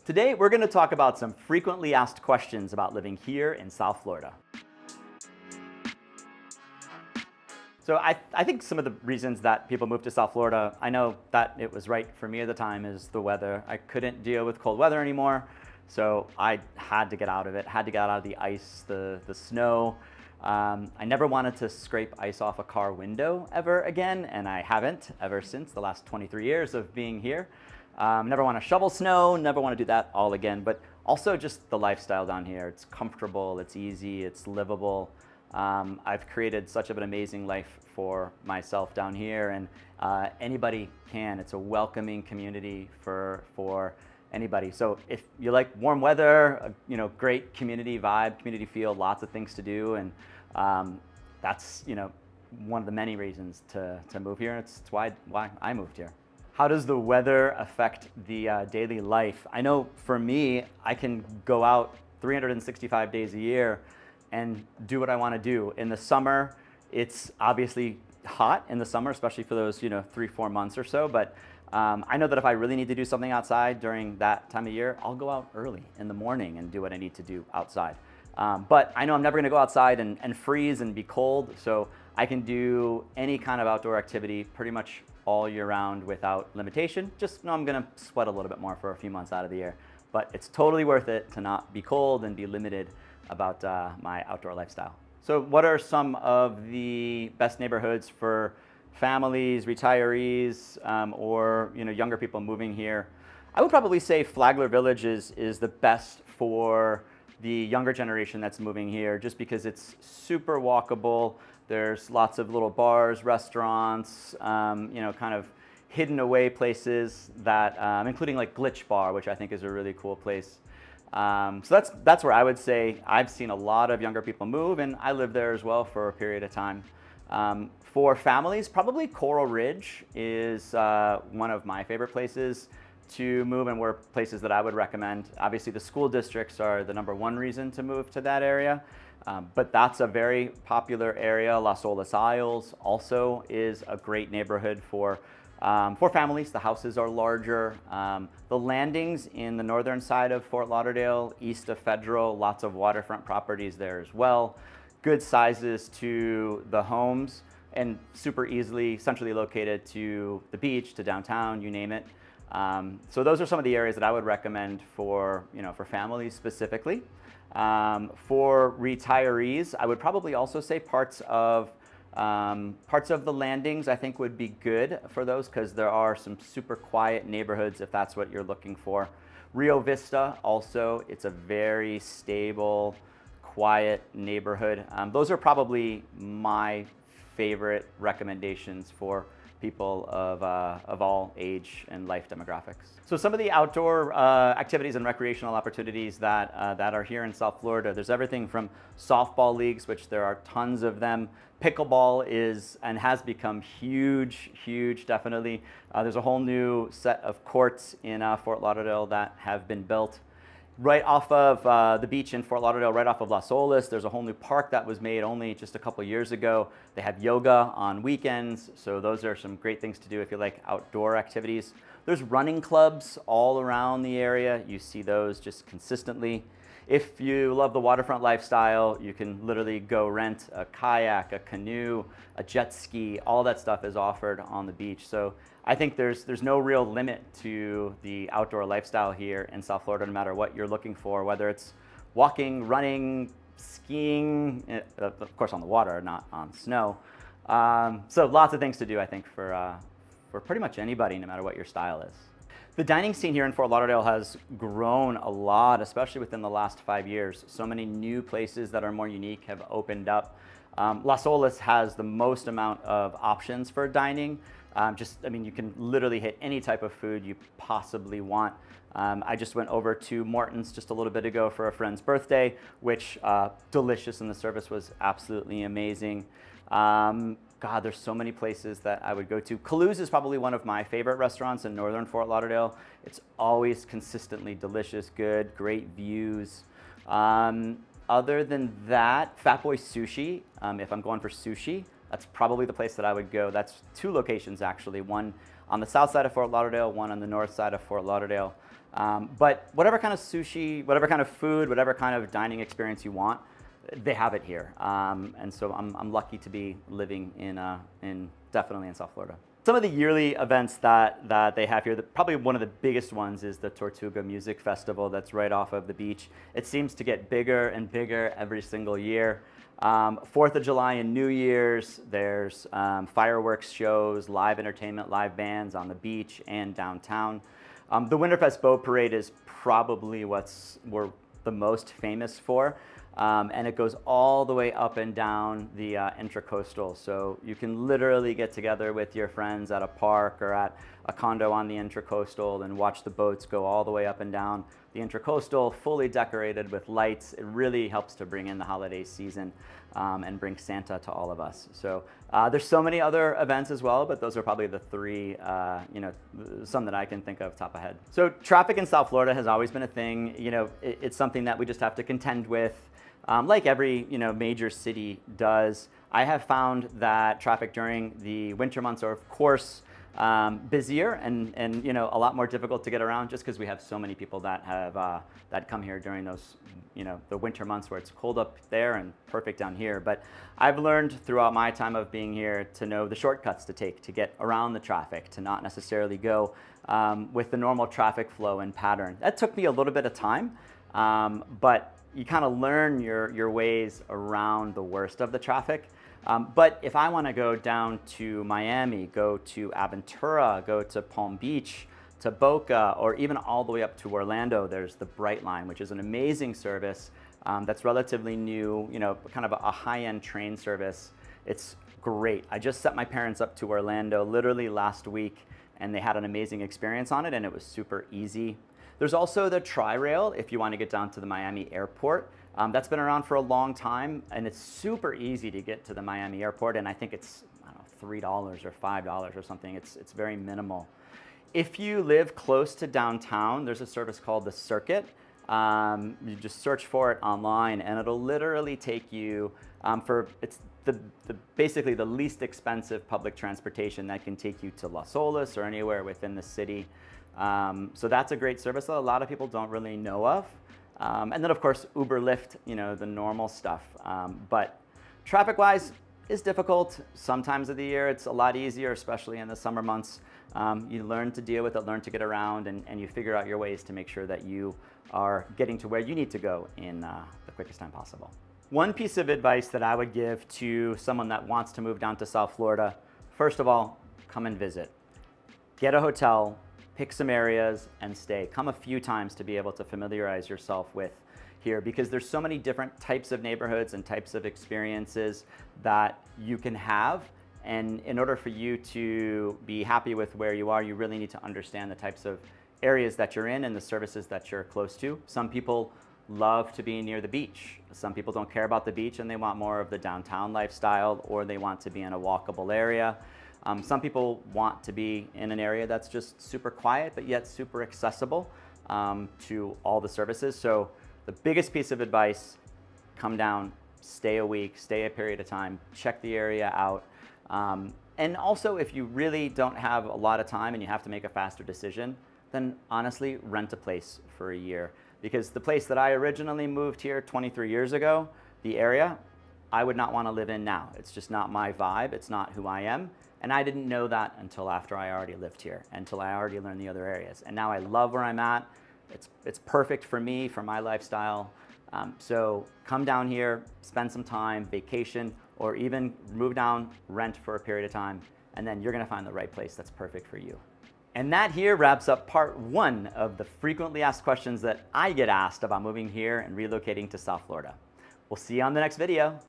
Today, we're going to talk about some frequently asked questions about living here in South Florida. So I think some of the reasons that people move to South Florida, I know that it was right for me at the time, is the weather. I couldn't deal with cold weather anymore, so I had to get out of it, had to get out of the ice, the snow. I never wanted to scrape ice off a car window ever again, and I haven't ever since the last 23 years of being here. Never want to shovel snow, never want to do that all again, but also just the lifestyle down here. It's comfortable, it's easy, it's livable. I've created such an amazing life for myself down here, and anybody can. It's a welcoming community for anybody. So if you like warm weather, great community vibe, community feel, lots of things to do, and that's one of the many reasons to move here. It's why I moved here. How does the weather affect the daily life? I know for me, I can go out 365 days a year and do what I want to do. In the summer, it's obviously hot in the summer, especially for those 3-4 months or so. But I know that if I really need to do something outside during that time of year, I'll go out early in the morning and do what I need to do outside. But I know I'm never going to go outside and freeze and be cold, so I can do any kind of outdoor activity pretty much all year round without limitation. Just know I'm going to sweat a little bit more for a few months out of the year. But it's totally worth it to not be cold and be limited about my outdoor lifestyle. So what are some of the best neighborhoods for families, retirees, or younger people moving here? I would probably say Flagler Village is the best for the younger generation that's moving here, just because it's super walkable. There's lots of little bars, restaurants, kind of hidden away places that, including like Glitch Bar, which I think is a really cool place. So that's where I would say I've seen a lot of younger people move, and I lived there as well for a period of time. For families, probably Coral Ridge is one of my favorite places to move, and were places that I would recommend. Obviously, the school districts are the #1 reason to move to that area, but that's a very popular area. Las Olas Isles also is a great neighborhood for families. The houses are larger. The landings in the northern side of Fort Lauderdale, east of Federal, lots of waterfront properties there as well. Good sizes to the homes, and super easily centrally located to the beach, to downtown, you name it. So those are some of the areas that I would recommend for families specifically. For retirees, I would probably also say parts of the landings I think would be good for those, because there are some super quiet neighborhoods if that's what you're looking for. Rio Vista also, it's a very stable, quiet neighborhood. Those are probably my favorite recommendations for people of all age and life demographics. So some of the outdoor activities and recreational opportunities that are here in South Florida, there's everything from softball leagues, which there are tons of them. Pickleball is and has become huge, definitely. There's a whole new set of courts in Fort Lauderdale that have been built. Right off of the beach in Fort Lauderdale, right off of Las Olas, there's a whole new park that was made only just a couple years ago. They have yoga on weekends, so those are some great things to do if you like outdoor activities. There's running clubs all around the area. You see those just consistently. If you love the waterfront lifestyle, you can literally go rent a kayak, a canoe, a jet ski. All that stuff is offered on the beach. So I think there's no real limit to the outdoor lifestyle here in South Florida, no matter what you're looking for, whether it's walking, running, skiing, of course on the water, not on snow. So lots of things to do, I think, for pretty much anybody, no matter what your style is. The dining scene here in Fort Lauderdale has grown a lot, especially within the last 5 years. So many new places that are more unique have opened up. Las Olas has the most amount of options for dining. You can literally hit any type of food you possibly want. I just went over to Morton's just a little bit ago for a friend's birthday, which delicious, and the service was absolutely amazing. God, there's so many places that I would go to. Kalou's is probably one of my favorite restaurants in northern Fort Lauderdale. It's always consistently delicious, good, great views. Other than that, Fat Boy Sushi, if I'm going for sushi, that's probably the place that I would go. That's 2 locations actually, one on the south side of Fort Lauderdale, one on the north side of Fort Lauderdale. But whatever kind of sushi, whatever kind of food, whatever kind of dining experience you want, they have it here. And so I'm lucky to be living definitely in South Florida. Some of the yearly events that they have here, probably one of the biggest ones is the Tortuga Music Festival that's right off of the beach. It seems to get bigger and bigger every single year. 4th of July and New Year's, there's fireworks shows, live entertainment, live bands on the beach and downtown. The Winterfest Boat Parade is probably we're the most famous for. And it goes all the way up and down the Intracoastal. So you can literally get together with your friends at a park or at a condo on the Intracoastal and watch the boats go all the way up and down the Intracoastal, fully decorated with lights. It really helps to bring in the holiday season and bring Santa to all of us. So there's so many other events as well, but those are probably the three, some that I can think of top of head. So traffic in South Florida has always been a thing. It's something that we just have to contend with. Like every major city does. I have found that traffic during the winter months are, of course, busier and a lot more difficult to get around, just because we have so many people that have that come here during those the winter months where it's cold up there and perfect down here. But I've learned throughout my time of being here to know the shortcuts to take to get around the traffic, to not necessarily go with the normal traffic flow and pattern. That took me a little bit of time, but you kind of learn your ways around the worst of the traffic. But if I want to go down to Miami, go to Aventura, go to Palm Beach, to Boca, or even all the way up to Orlando, there's the Bright Line, which is an amazing service that's relatively new, kind of a high-end train service. It's great. I just set my parents up to Orlando literally last week, and they had an amazing experience on it, and it was super easy. There's also the Tri-Rail if you want to get down to the Miami airport. That's been around for a long time, and it's super easy to get to the Miami airport, and I think it's $3 or $5 or something. It's very minimal. If you live close to downtown, there's a service called the Circuit. You just search for it online, and it'll literally take you it's basically the least expensive public transportation that can take you to Las Olas or anywhere within the city. So that's a great service that a lot of people don't really know of. And then of course, Uber, Lyft, the normal stuff. But traffic-wise is difficult. Sometimes of the year it's a lot easier, especially in the summer months. You learn to deal with it, learn to get around, and you figure out your ways to make sure that you are getting to where you need to go in the quickest time possible. One piece of advice that I would give to someone that wants to move down to South Florida, first of all, come and visit. Get a hotel, pick some areas and stay. Come a few times to be able to familiarize yourself with here, because there's so many different types of neighborhoods and types of experiences that you can have. And in order for you to be happy with where you are, you really need to understand the types of areas that you're in and the services that you're close to. Some people love to be near the beach. Some people don't care about the beach and they want more of the downtown lifestyle, or they want to be in a walkable area. Some people want to be in an area that's just super quiet, but yet super accessible to all the services. So the biggest piece of advice, come down, stay a week, stay a period of time, check the area out. And also, if you really don't have a lot of time and you have to make a faster decision, then honestly, rent a place for a year. Because the place that I originally moved here 23 years ago, the area, I would not want to live in now. It's just not my vibe. It's not who I am. And I didn't know that until after I already lived here, until I already learned the other areas. And now I love where I'm at. It's perfect for me, for my lifestyle. So come down here, spend some time, vacation, or even move down, rent for a period of time, and then you're gonna find the right place that's perfect for you. And that here wraps up part 1 of the frequently asked questions that I get asked about moving here and relocating to South Florida. We'll see you on the next video.